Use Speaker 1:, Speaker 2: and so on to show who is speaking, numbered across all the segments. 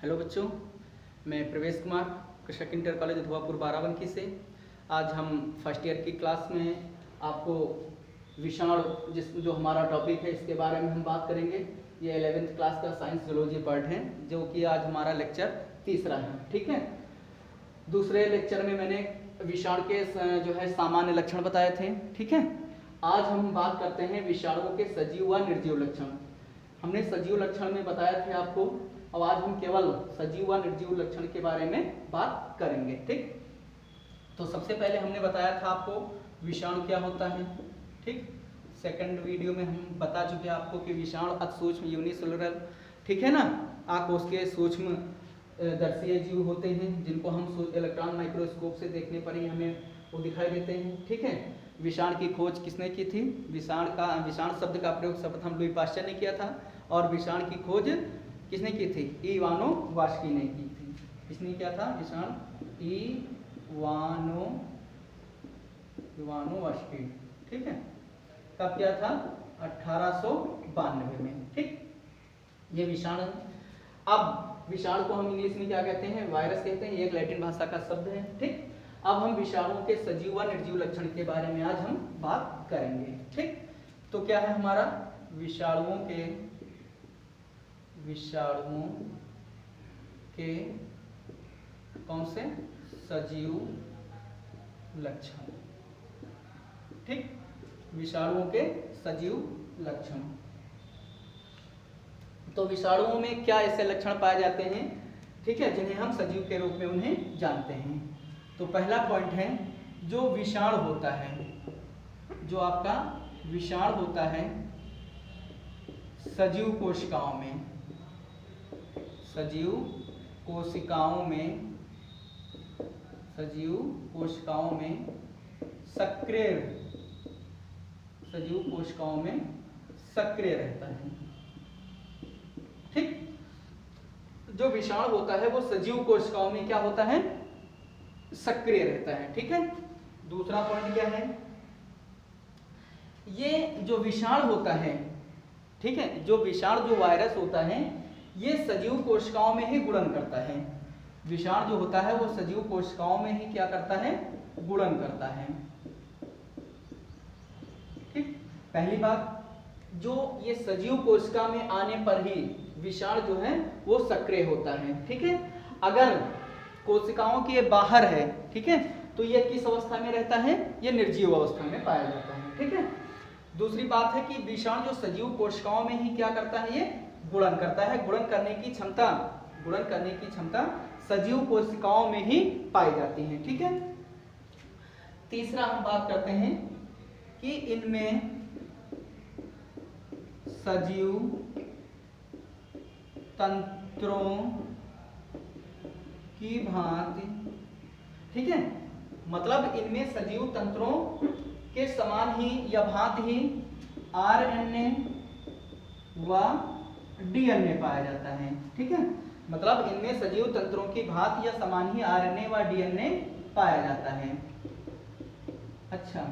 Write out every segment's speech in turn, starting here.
Speaker 1: Hello बच्चों, मैं प्रवेश कुमार कृषक इंटर कॉलेज धुआपुर बाराबंकी से। आज हम फर्स्ट ईयर की क्लास में आपको विषाणु जो हमारा टॉपिक है इसके बारे में हम बात करेंगे। ये 11th क्लास का साइंस जूलॉजी पार्ट है, जो कि आज हमारा लेक्चर तीसरा है। ठीक है, दूसरे लेक्चर में मैंने विषाणु के जो है सामान्य लक्षण बताए थे। ठीक है, आज हम बात करते हैं विषाणुओं के सजीव व निर्जीव लक्षण। हमने सजीव लक्षण में बताया थे आपको, अब आज हम केवल सजीव व निर्जीव लक्षण के बारे में बात करेंगे। ठीक, तो सबसे पहले हमने बताया था आपको विषाणु क्या होता है। ठीक, सेकंड वीडियो में हम बता चुके हैं आपको कि विषाणु अति सूक्ष्म यूनिसेलुलर, ठीक है ना, आकोश के सूक्ष्म दर्शीय जीव होते हैं, जिनको हम इलेक्ट्रॉन माइक्रोस्कोप से देखने पर ही हमें वो दिखाई देते हैं। ठीक है, विषाणु की खोज किसने की थी? विषाणु शब्द का प्रयोग सर्वप्रथम लुई पाश्चर ने किया था, और विषाणु की खोज किसने की थी? इवानोवास्की ने की थी। किसने किया था? विषाणु इवानोवास्की। ठीक है, कब किया था? 1892 में। ठीक, ये विषाणु। अब विषाणु को हम इंग्लिश में क्या कहते हैं? वायरस कहते हैं। ये एक लैटिन भाषा का शब्द है। ठीक, अब हम विषाणुओं के सजीव व निर्जीव लक्षण के बारे में आज हम बात करेंगे। ठीक, तो क्या है हमारा विषाणुओं के कौन से सजीव लक्षण? ठीक, विषाणुओं के सजीव लक्षण। तो विषाणुओं में क्या ऐसे लक्षण पाए जाते हैं, ठीक है, जिन्हें हम सजीव के रूप में उन्हें जानते हैं? तो पहला पॉइंट है, जो विषाणु होता है, जो आपका विषाणु होता है सजीव कोशिकाओं में, सजीव कोशिकाओं में सक्रिय रहता है। ठीक, जो विषाणु होता है वो सजीव कोशिकाओं में क्या होता है? सक्रिय रहता है। ठीक है, दूसरा पॉइंट क्या है? ये जो विषाणु होता है, ठीक है, जो विषाणु जो वायरस होता है, ये सजीव कोशिकाओं में ही गुणन करता है। विषाणु जो होता है वो सजीव कोशिकाओं में ही क्या करता है? गुणन करता है। ठीक, पहली बात, जो ये सजीव कोशिका में आने पर ही विषाणु जो है वो सक्रिय होता है। ठीक है, अगर कोशिकाओं के बाहर है, ठीक है, तो ये किस अवस्था में रहता है? ये निर्जीव अवस्था में पाया जाता है। ठीक है, दूसरी बात है कि विषाणु जो सजीव कोशिकाओं में ही क्या करता है? ये गुणन करता है। गुणन करने की क्षमता सजीव कोशिकाओं में ही पाई जाती है। ठीक है, तीसरा हम बात करते हैं कि इनमें सजीव तंत्रों की भांति, ठीक है, मतलब इनमें सजीव तंत्रों के समान ही या भांति ही आरएनए व डीएनए पाया जाता है। ठीक है, मतलब इनमें सजीव तंत्रों की भांति या समान ही आरएनए व डीएनए पाया जाता है। अच्छा,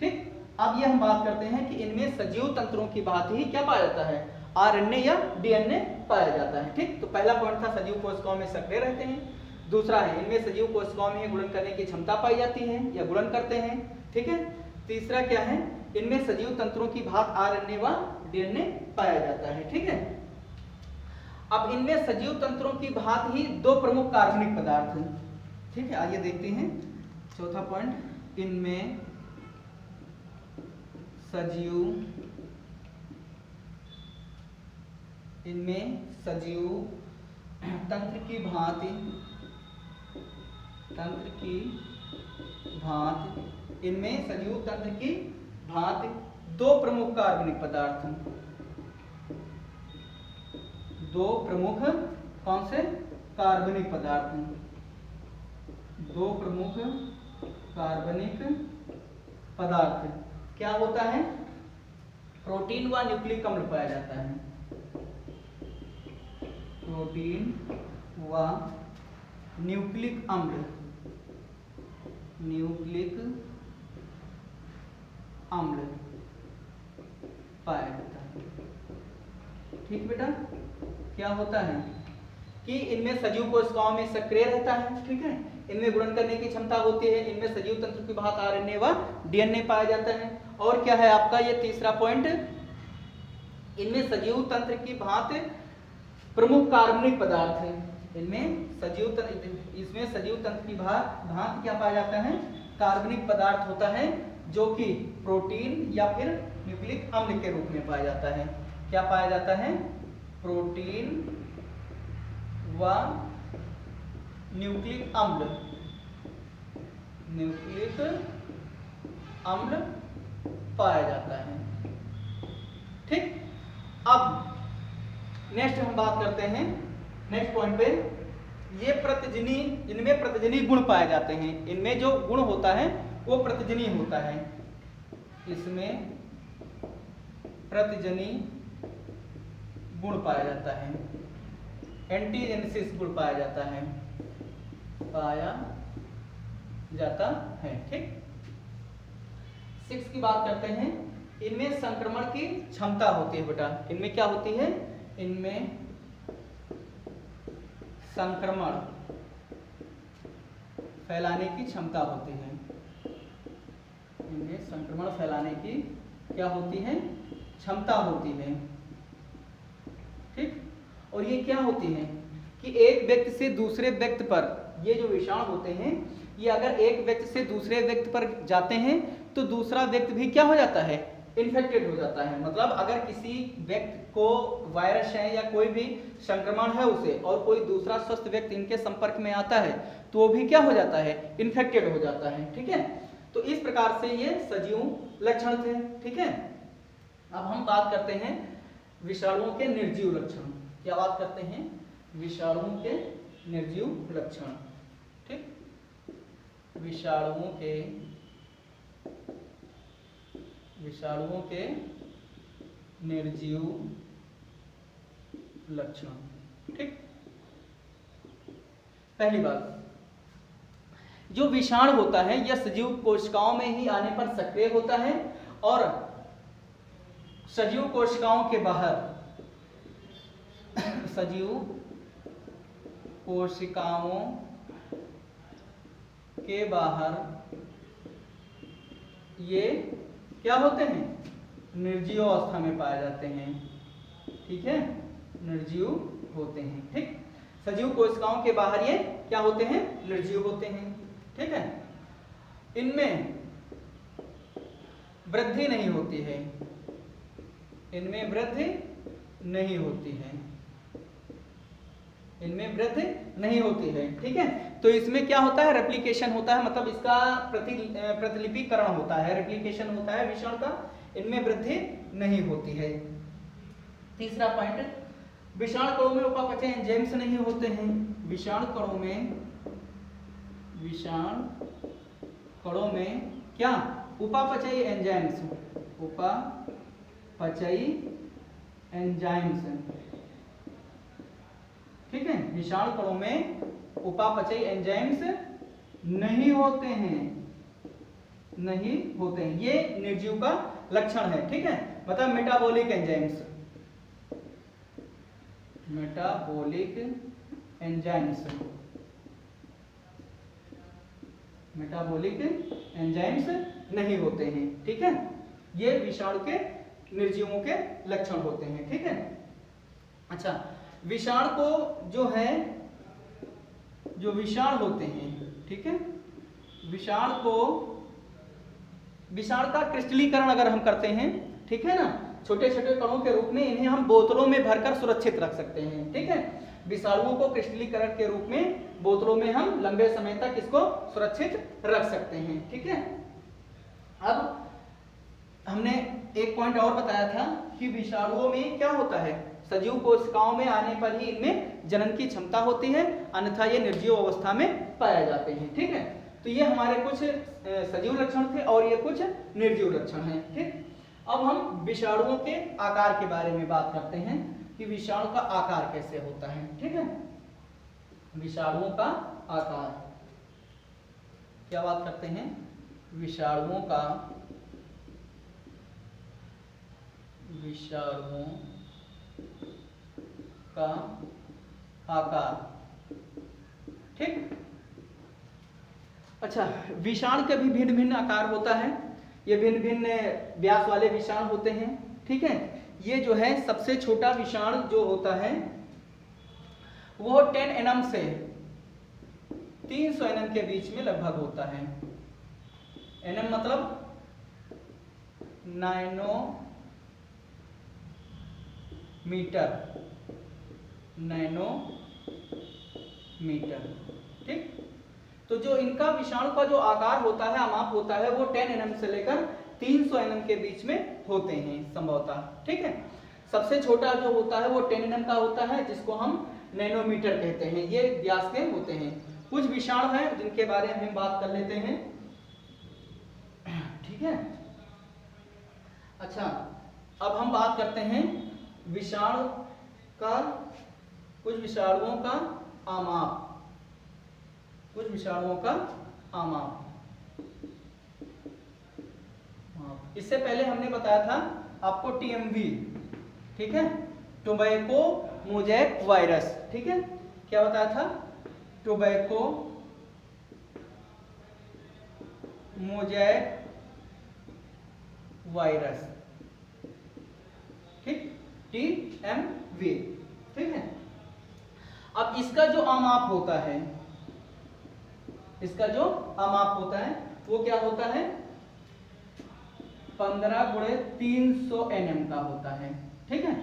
Speaker 1: ठीक, अब ये हम बात करते हैं कि इनमें सजीव तंत्रों की भांति ही क्या पाया जाता है? आरएनए या डीएनए पाया जाता है। ठीक, तो पहला पॉइंट था सजीव कोशिकाओं में सक्रिय रहते हैं। दूसरा है इनमें सजीव कोशिकाओं में गुणन करने की क्षमता पाई जाती है या गुणन करते हैं। ठीक है, तीसरा क्या है? इनमें सजीव तंत्रों की भांति आरएनए व डीएनए पाया जाता है। ठीक है, अब इनमें सजीव तंत्रों की भांति ही दो प्रमुख कार्बनिक पदार्थ हैं। ठीक है, आइए देखते हैं चौथा पॉइंट, इनमें सजीव तंत्र की भांति इनमें सजीव तंत्र की भांति दो प्रमुख कार्बनिक पदार्थ, दो प्रमुख कौन से कार्बनिक पदार्थ? दो प्रमुख कार्बनिक पदार्थ क्या होता है? प्रोटीन व न्यूक्लिक अम्ल पाया जाता है। प्रोटीन व न्यूक्लिक अम्ल पाया जाता है। ठीक बेटा, क्या होता है? कि इनमें सजीव कोशिकाओं में सक्रिय रहता है, ठीक है, इनमें गुणन करने की क्षमता होती है, इनमें सजीव तंत्र की भांति आरएनए व डीएनए पाया जाता है। और क्या है आपका ये तीसरा पॉइंट, इनमें सजीव तंत्र की भांति प्रमुख कार्बनिक पदार्थ है, इसमें सजीव तंत्र की भांति क्या पाया जाता है, कार्बनिक पदार्थ होता है, जो कि प्रोटीन या फिर न्यूक्लिक अम्ल के रूप में पाया जाता है। क्या पाया जाता है, प्रोटीन व न्यूक्लिक अम्ल पाया जाता है, ठीक। अब नेक्स्ट हम बात करते हैं, नेक्स्ट पॉइंट पे, ये प्रतिजनी, इनमें प्रतिजनी गुण पाए जाते हैं, इनमें जो गुण होता है वो प्रतिजनी होता है, इसमें प्रतिजनी गुण पाया जाता है, एंटीजेनेसिस गुण पाया जाता है, ठीक। 6 की बात करते हैं, इनमें संक्रमण की क्षमता होती है बेटा, इनमें क्या होती है, इनमें संक्रमण फैलाने की क्षमता होती है, इनमें संक्रमण फैलाने की क्या होती है, क्षमता होती है, ठीक। और ये क्या होती है कि एक व्यक्ति से दूसरे व्यक्ति पर, ये जो विषाणु होते हैं ये अगर एक व्यक्ति से दूसरे व्यक्ति पर जाते हैं तो दूसरा व्यक्ति भी क्या हो जाता है, इन्फेक्टेड हो जाता है। मतलब अगर किसी व्यक्ति को वायरस है या कोई भी संक्रमण है उसे, और कोई दूसरा स्वस्थ व्यक्ति इनके संपर्क में आता है तो वो भी क्या हो जाता है, इन्फेक्टेड हो जाता है, ठीक है। तो इस प्रकार से ये सजीव लक्षण थे, ठीक है। अब हम बात करते हैं विषाणुओं के निर्जीव लक्षण। क्या बात करते हैं, विषाणुओं के निर्जीव लक्षण, ठीक। विषाणुओं के निर्जीव लक्षण, ठीक। पहली बात, जो विषाणु होता है यह सजीव कोशिकाओं में ही आने पर सक्रिय होता है और सजीव कोशिकाओं के बाहर, सजीव कोशिकाओं के बाहर ये क्या होते हैं, निर्जीव अवस्था में पाए जाते हैं, ठीक है, निर्जीव होते हैं, ठीक। सजीव कोशिकाओं के बाहर ये क्या होते हैं, निर्जीव होते हैं, ठीक है। इनमें वृद्धि नहीं होती है, इनमें वृद्धि नहीं होती है, इनमें वृद्धि नहीं होती है, ठीक है। तो इसमें क्या होता है, रेप्लिकेशन होता है, मतलब इसका प्रतिलिपिकरण होता है, रेप्लिकेशन होता है विषाणु का, इनमें वृद्धि नहीं होती है। तीसरा पॉइंट, विषाणु कणों में उपापचय एंजाइम्स नहीं होते हैं, विषाणु कणों में क्या, उपापचयी एंजाइम्स, उपापचयी एंजाइम्स, ठीक है। विषाणु कणों में उपापचयी एंजाइम्स नहीं होते हैं, नहीं होते हैं, ये निर्जीव का लक्षण है, ठीक है। मतलब metabolic enzymes, metabolic enzymes, metabolic enzymes नहीं होते हैं, ठीक है। ये विषाणु के निर्जीवों के लक्षण होते हैं, ठीक है। अच्छा, विषाणु को जो है, जो विषाणु होते हैं, ठीक है, विषाणु का क्रिस्टलीकरण अगर हम करते हैं, ठीक है ना, छोटे छोटे कणों के रूप में इन्हें हम बोतलों में भरकर सुरक्षित रख सकते हैं, ठीक है। विषाणुओं को क्रिस्टलीकरण के रूप में बोतलों में हम लंबे समय तक इसको सुरक्षित रख सकते हैं, ठीक है। अब हमने एक पॉइंट और बताया था कि विषाणुओं में क्या होता है, सजीव कोशिकाओं में आने पर ही इनमें जनन की क्षमता होती है, अन्यथा ये निर्जीव अवस्था में पाए जाते हैं, ठीक है। तो ये हमारे कुछ सजीव लक्षण थे और ये कुछ निर्जीव लक्षण हैं, ठीक। अब हम विषाणुओं के आकार के बारे में बात करते हैं कि विषाणु का आकार कैसे होता है, ठीक है। विषाणुओं का आकार, क्या बात करते हैं, विषाणुओं का आकार। ठीक। अच्छा, विषाणु के भी भिन्न भिन्न आकार होता है, ये भिन्न भिन्न व्यास वाले विषाणु होते हैं। ठीक है, ये जो है सबसे छोटा विषाणु जो होता है वो 10 nm से 300 nm के बीच में लगभग होता है। nm मतलब नैनोमीटर। ठीक। तो जो इनका विषाणु का जो आकार होता है, आमाप होता है, वो 10 nm से लेकर 300 nm के बीच में होते हैं संभवतः। ठीक है, सबसे छोटा जो होता है वो 10 nm का होता है, जिसको हम नैनोमीटर कहते हैं। ये व्यास के होते हैं। कुछ विषाणु हैं जिनके बारे में हम बात कर लेते हैं। ठीक है। अच्छा, अब हम बात करते हैं विषाणु का, कुछ विषाणुओं का आमाप, कुछ विषाणुओं का आमाप। इससे पहले हमने बताया था आपको टीएमवी। ठीक है, टोबैको मोजैक वायरस। ठीक है, क्या बताया था? Tobacco mosaic virus. ठीक, टीएमवी। ठीक है। अब इसका जो आमाप होता है, इसका जो आमाप होता है वो क्या होता है? 15x300 nm का होता है। ठीक है,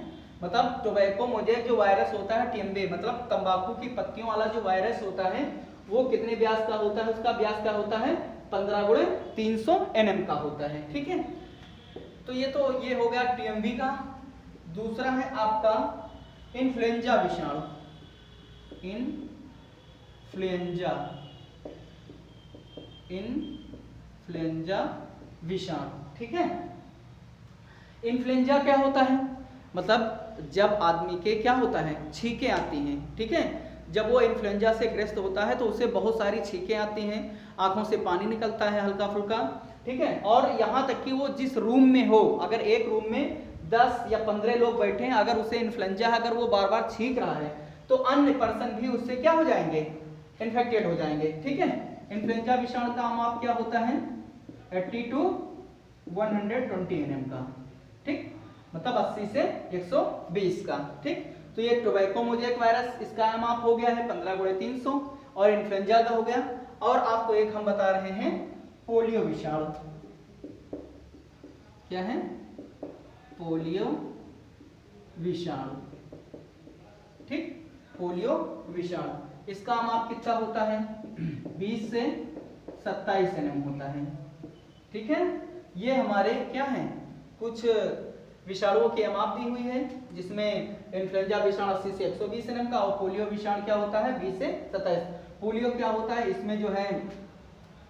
Speaker 1: मतलब टोबैको मोजैक जो वायरस होता है, टीएमवी मतलब तंबाकू की पत्तियों वाला जो वायरस होता है, वो कितने व्यास का होता है? उसका व्यास क्या होता है? 15x300 nm का होता है। ठीक है, तो ये हो गया टीएमवी का। दूसरा है आपका इन्फ्लुएंजा विषाणु। इन्फ्लुएंजा विषाणु। ठीक है, इन्फ्लुएंजा क्या होता है? मतलब जब आदमी के क्या होता है, छींकें आती हैं। ठीक है, जब वो इन्फ्लुएंजा से ग्रस्त होता है तो उसे बहुत सारी छींकें आती हैं, आंखों से पानी निकलता है हल्का फुल्का। ठीक है, और यहाँ तक कि वो जिस रूम में हो, अगर एक रूम में 10 या 15 लोग बैठे हैं, अगर उसे इन्फ्लुएंजा है, अगर वो बार बार छींक रहा है तो अन्य पर्सन भी उससे क्या हो जाएंगे? इन्फेक्टेड हो जाएंगे। ठीक है, इन्फ्लुएंजा विषाणु का आमाप क्या होता है? 80 to 120 nm का। ठीक, मतलब 80 से 120 का। ठीक, तो ये टोबैको मोजैक वायरस, इसका आमाप हो गया है 15x300 और इन्फ्लुएंजा का हो गया। और आपको एक हम बता रहे हैं पोलियो विषाणु। क्या है? पोलियो विषाणु। ठीक, पोलियो विषाणु, इसका आमाप कितना होता है? 20 से 27 nm होता है। ठीक है, ये हमारे क्या हैं, कुछ विषाणुओं की आमाप दी हुई है, जिसमें इन्फ्लुएंजा विषाणु 80 से 120 nm का, और पोलियो विषाणु क्या होता है? 20 से 27। पोलियो क्या होता है? इसमें जो है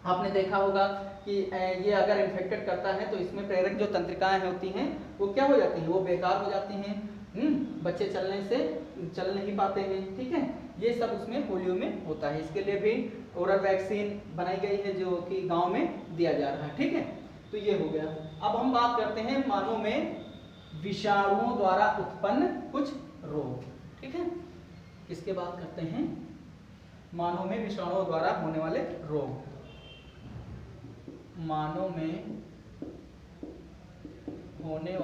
Speaker 1: आपने देखा होगा कि ये अगर इन्फेक्टेड करता है तो इसमें प्रेरक जो तंत्रिकाएं होती हैं वो क्या हो जाती हैं? वो बेकार हो जाती हैं। बच्चे चल नहीं पाते हैं। ठीक है, ये सब उसमें पोलियो में होता है। इसके लिए भी ओरल वैक्सीन बनाई गई है जो कि गांव में दिया जा रहा है। ठीक है, तो ये हो गया। अब हम बात करते हैं मानव में विषाणुओं द्वारा उत्पन्न कुछ रोग। ठीक है, इसके बात करते हैं मानव में विषाणुओं द्वारा होने वाले रोग। मानव में होने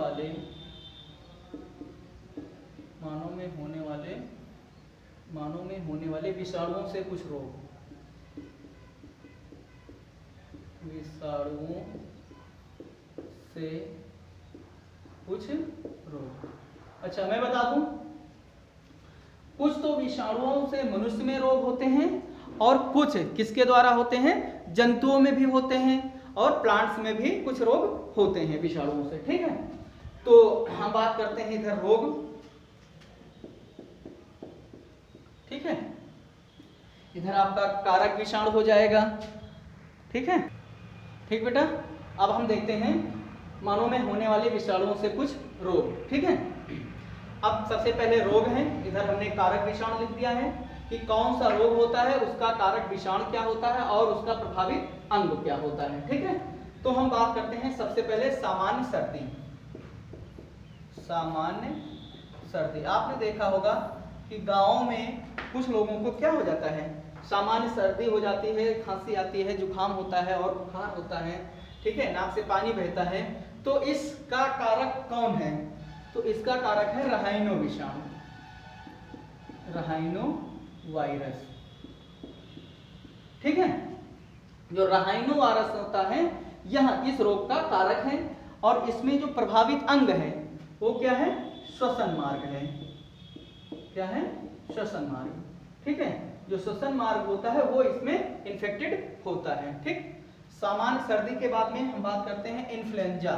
Speaker 1: वाले विषाणुओं से कुछ रोग। विषाणुओं से कुछ रोग। अच्छा, मैं बता दूं, कुछ तो विषाणुओं से मनुष्य में रोग होते हैं और कुछ किसके द्वारा होते हैं? जंतुओं में भी होते हैं और प्लांट्स में भी कुछ रोग होते हैं विषाणुओं से। ठीक है, तो हम बात करते हैं इधर रोग। ठीक है, इधर आपका कारक विषाणु हो जाएगा। ठीक है, ठीक बेटा। अब हम देखते हैं मानव में होने वाले विषाणुओं से कुछ रोग। ठीक है, अब सबसे पहले रोग हैं, इधर हमने कारक विषाणु लिख दिया है कि कौन सा रोग होता है, उसका कारक विषाणु क्या होता है और उसका प्रभावित अंग क्या होता है। ठीक है, तो हम बात करते हैं सबसे पहले सामान्य सर्दी। सामान्य सर्दी, आपने देखा होगा कि गाँव में कुछ लोगों को क्या हो जाता है, सामान्य सर्दी हो जाती है, खांसी आती है, जुकाम होता है और बुखार होता है, ठीक है, नाक से पानी बहता है। तो इसका कारक कौन है? तो इसका कारक है रहाइनो विषाणु, रहाइनो वायरस, ठीक है। जो रहाइनो वायरस होता है यह इस रोग का कारक है और इसमें जो प्रभावित अंग है वो क्या है? श्वसन मार्ग है। क्या है? श्वसन मार्ग, ठीक है। जो श्वसन मार्ग होता है वो इसमें इन्फेक्टेड होता है, ठीक। सामान्य सर्दी के बाद में हम बात करते हैं इन्फ्लुएंजा।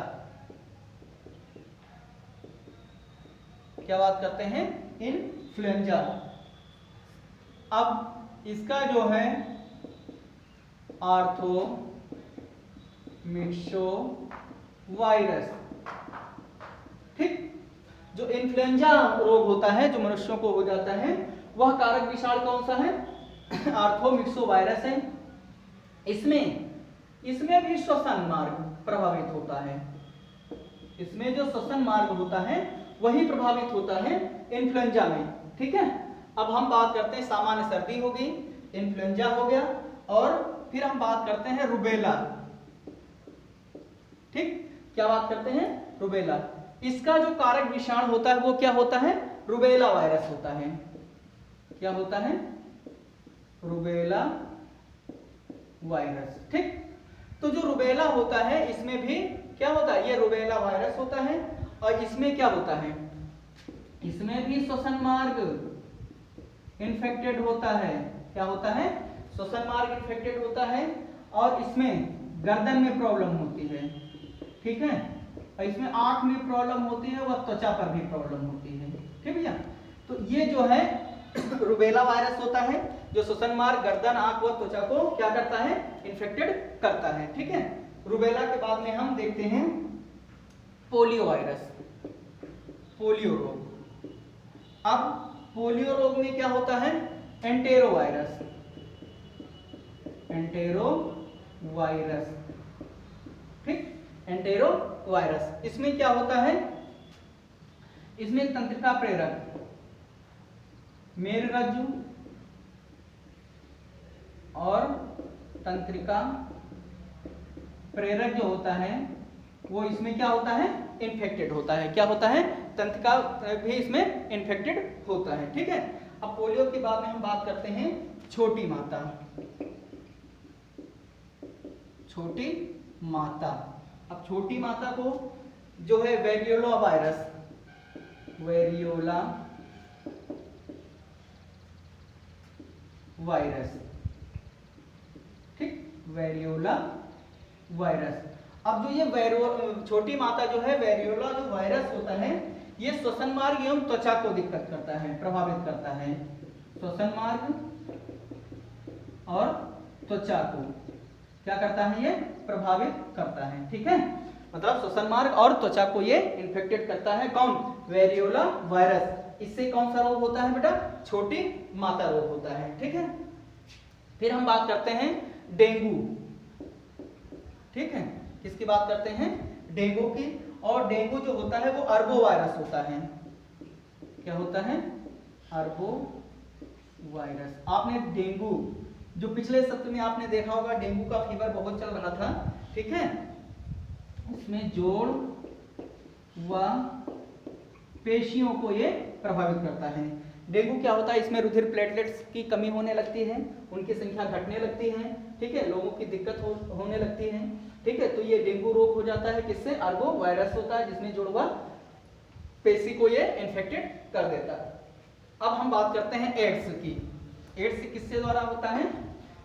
Speaker 1: क्या बात करते हैं? इन्फ्लुएंजा। अब इसका जो है आर्थो मिक्सो वायरस, ठीक। जो इन्फ्लुएंजा रोग होता है जो मनुष्यों को हो जाता है वह कारक विषाणु कौन सा है? आर्थो मिक्सो वायरस है। इसमें भी श्वसन मार्ग प्रभावित होता है। इसमें जो श्वसन मार्ग होता है वही प्रभावित होता है इन्फ्लुएंजा में, ठीक है। अब हम बात करते हैं, सामान्य सर्दी हो गई, इन्फ्लुएंजा हो गया और फिर हम बात करते हैं रुबेला, ठीक। क्या बात करते हैं? रुबेला। इसका जो कारक विषाणु होता है वो क्या होता है? रुबेला वायरस होता है। क्या होता है? रुबेला वायरस, ठीक। तो जो रुबेला होता है इसमें भी क्या होता है? ये रुबेला वायरस होता है और इसमें क्या होता है? इसमें भी श्वसन मार्ग इन्फेक्टेड होता है। क्या होता है? श्वसन मार्ग इन्फेक्टेड होता है और इसमें गर्दन में प्रॉब्लम होती है, ठीक है। और इसमें आंख में प्रॉब्लम होती है व त्वचा पर भी प्रॉब्लम होती है, ठीक भैया। तो ये जो है रुबेला वायरस होता है जो श्वसन मार्ग, गर्दन, आंख व त्वचा को क्या करता है? इन्फेक्टेड करता है, ठीक है। रुबेला के बाद में हम देखते हैं पोलियो वायरस, पोलियो रोग। अब पोलियो रोग में क्या होता है? एंटेरो वायरस, एंटेरो वायरस, ठीक। एंटेरो वायरस, इसमें क्या होता है? इसमें तंत्रिका प्रेरक मेरुरज्जु और तंत्रिका प्रेरक जो होता है वो इसमें क्या होता है? इन्फेक्टेड होता है। क्या होता है? तंत्रिका भी इसमें इन्फेक्टेड होता है, ठीक है। अब पोलियो के बाद में हम बात करते हैं छोटी माता, छोटी माता। अब छोटी माता को जो है वेरियोला वायरस, वेरियोला वायरस, ठीक, वेरियोला वायरस। अब जो ये छोटी माता जो है वेरियोला जो वायरस होता है ये श्वसन मार्ग एवं त्वचा को दिक्कत करता है, प्रभावित करता है। श्वसन मार्ग और त्वचा को क्या करता है? ये प्रभावित करता है, ठीक है। मतलब श्वसन मार्ग और त्वचा को ये इन्फेक्टेड करता है। कौन? Variola virus. इससे कौन सा रोग होता है बेटा? छोटी माता रोग होता है, ठीक है। फिर हम बात करते हैं डेंगू, ठीक है। किसकी बात करते हैं? डेंगू की। और डेंगू जो होता है वो अर्बो वायरस होता है। क्या होता है? अर्बो वायरस। आपने डेंगू जो पिछले सत्र में आपने देखा होगा, डेंगू का फीवर बहुत चल रहा था, ठीक है। इसमें जोड़ व पेशियों को ये प्रभावित करता है। डेंगू क्या होता है? इसमें रुधिर प्लेटलेट्स की कमी होने लगती है, उनकी संख्या घटने लगती है, ठीक है, लोगों की दिक्कत होने लगती है, ठीक है। तो ये डेंगू रोग हो जाता है किससे? अर्बो वायरस होता है जिसमें जुड़वा पेशी को ये इन्फेक्टेड कर देता है। अब हम बात करते हैं एड्स की। एड्स किससे द्वारा होता है?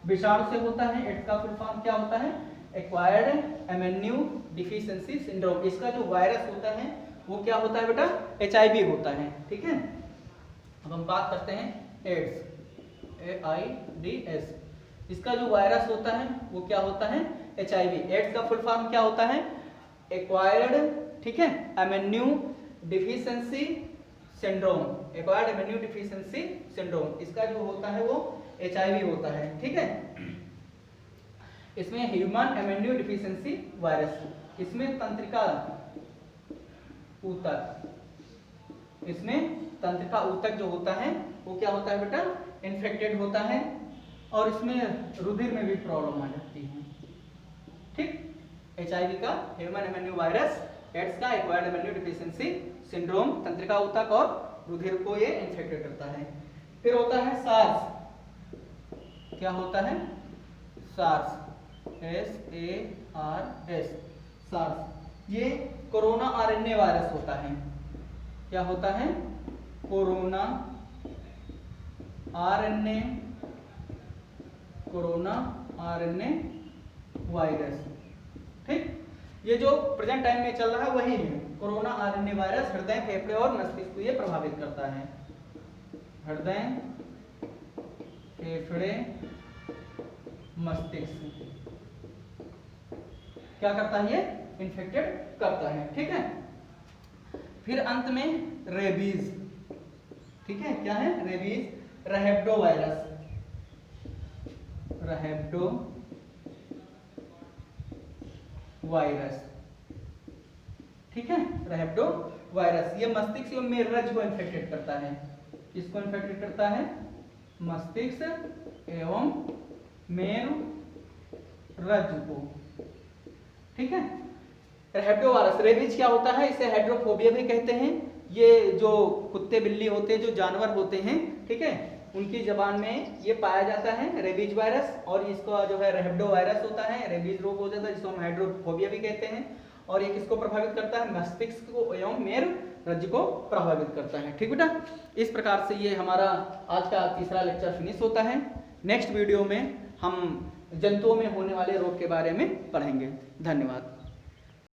Speaker 1: विषाणु से होता है। एड्स का फुल फॉर्म क्या होता है? Acquired immuno deficiency syndrome. इसका जो वायरस होता है वो क्या होता है बेटा? HIV होता है, ठीक है। अब हम बात करते हैं एड्स, AIDS। इसका जो वायरस होता है वो क्या होता है? HIV। एड्स का फुल फॉर्म क्या होता है? एक्वायर्ड, ठीक है, immuno deficiency syndrome, acquired immuno deficiency syndrome. इसका जो होता है वो HIV होता है, ठीक है। इसमें ह्यूमन इम्यूनो डिफिशियंसी वायरस, इसमें तंत्रिका ऊतक, इसमें तंत्रिका ऊतक जो होता है वो क्या होता है बेटा, इन्फेक्टेड होता है और इसमें रुधिर में भी प्रॉब्लम आ जाती है। ठीक, HIV का ह्यूमन एमेन्यू वायरस, एड्स का एक्वायर्ड एमेन्यू डिफिशियंसी सिंड्रोम, तंत्रिका ऊतक और रुधिर को ये इन्फेक्टेड करता है। फिर होता है सार्स, क्या होता है, सार्स, SARS, सार्स, ये कोरोना RNA वायरस होता है। क्या होता है, कोरोना RNA वायरस। ठीक, ये जो प्रेजेंट टाइम में चल रहा है वही है कोरोना RNA वायरस। हृदय, फेफड़े और मस्तिष्क को ये प्रभावित करता है। हृदय, फेफड़े, मस्तिष्क क्या करता है, ये इन्फेक्टेड करता है। ठीक है, फिर अंत में रेबीज। ठीक है, क्या है, रेबीज, रहब्डो वायरस, रहब्डो वायरस। ठीक है, रहब्डो वायरस ये मस्तिष्क एवं मेरुरज्जु को इन्फेक्टेड करता है। किसको इन्फेक्टेड करता है, मस्तिष्क एवं मेरुरज्जु को। ठीक है, रहब्डो वायरस, रेबीज क्या होता है, इसे हाइड्रोफोबिया भी कहते हैं। ये जो कुत्ते बिल्ली होते हैं, जो जानवर होते हैं, ठीक है, उनकी जबान में ये पाया जाता है रेबीज वायरस। और इसका जो है रहब्डो वायरस होता है, रेबीज रोग हो जाता है जिसको हम हाइड्रोफोबिया भी कहते हैं। और ये किसको प्रभावित करता है, मस्तिष्क को एवं मेरुरज्जु को प्रभावित करता है। ठीक बेटा, इस प्रकार से ये हमारा आज का तीसरा लेक्चर फिनिश होता है। नेक्स्ट वीडियो में हम जंतुओं में होने वाले रोग के बारे में पढ़ेंगे। धन्यवाद।